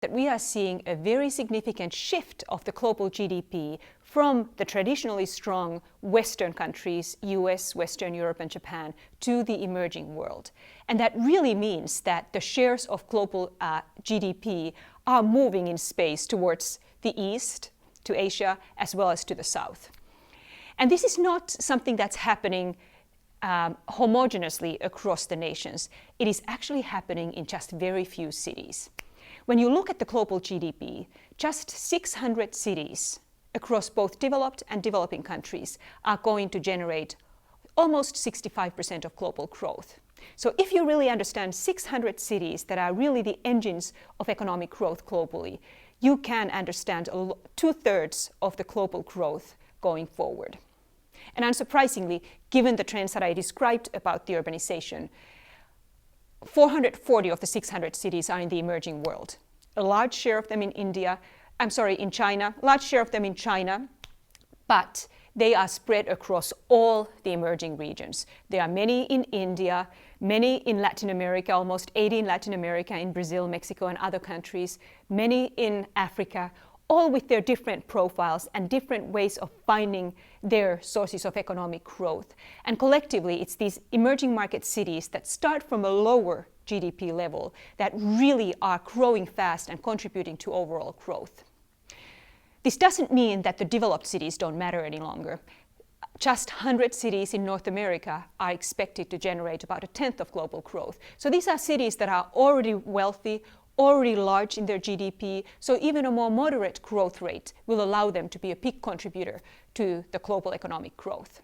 that we are seeing a very significant shift of the global GDP from the traditionally strong Western countries, US, Western Europe, and Japan, to the emerging world. And that really means that the shares of global GDP are moving in space towards the east, to Asia, as well as to the south. And this is not something that's happening homogeneously across the nations. It is actually happening in just very few cities. When you look at the global GDP, just 600 cities across both developed and developing countries are going to generate almost 65% of global growth. So if you really understand 600 cities that are really the engines of economic growth globally, you can understand 2/3 of the global growth going forward. And unsurprisingly, given the trends that I described about the urbanization, 440 of the 600 cities are in the emerging world. A large share of them in China, large share of them in China, but they are spread across all the emerging regions. There are many in India, many in Latin America, almost 80 in Latin America, in Brazil, Mexico, and other countries, many in Africa, all with their different profiles and different ways of finding their sources of economic growth. And collectively, it's these emerging market cities that start from a lower GDP level that really are growing fast and contributing to overall growth. This doesn't mean that the developed cities don't matter any longer. Just 100 cities in North America are expected to generate about 1/10 of global growth. So these are cities that are already wealthy, already large in their GDP, so even a more moderate growth rate will allow them to be a big contributor to the global economic growth.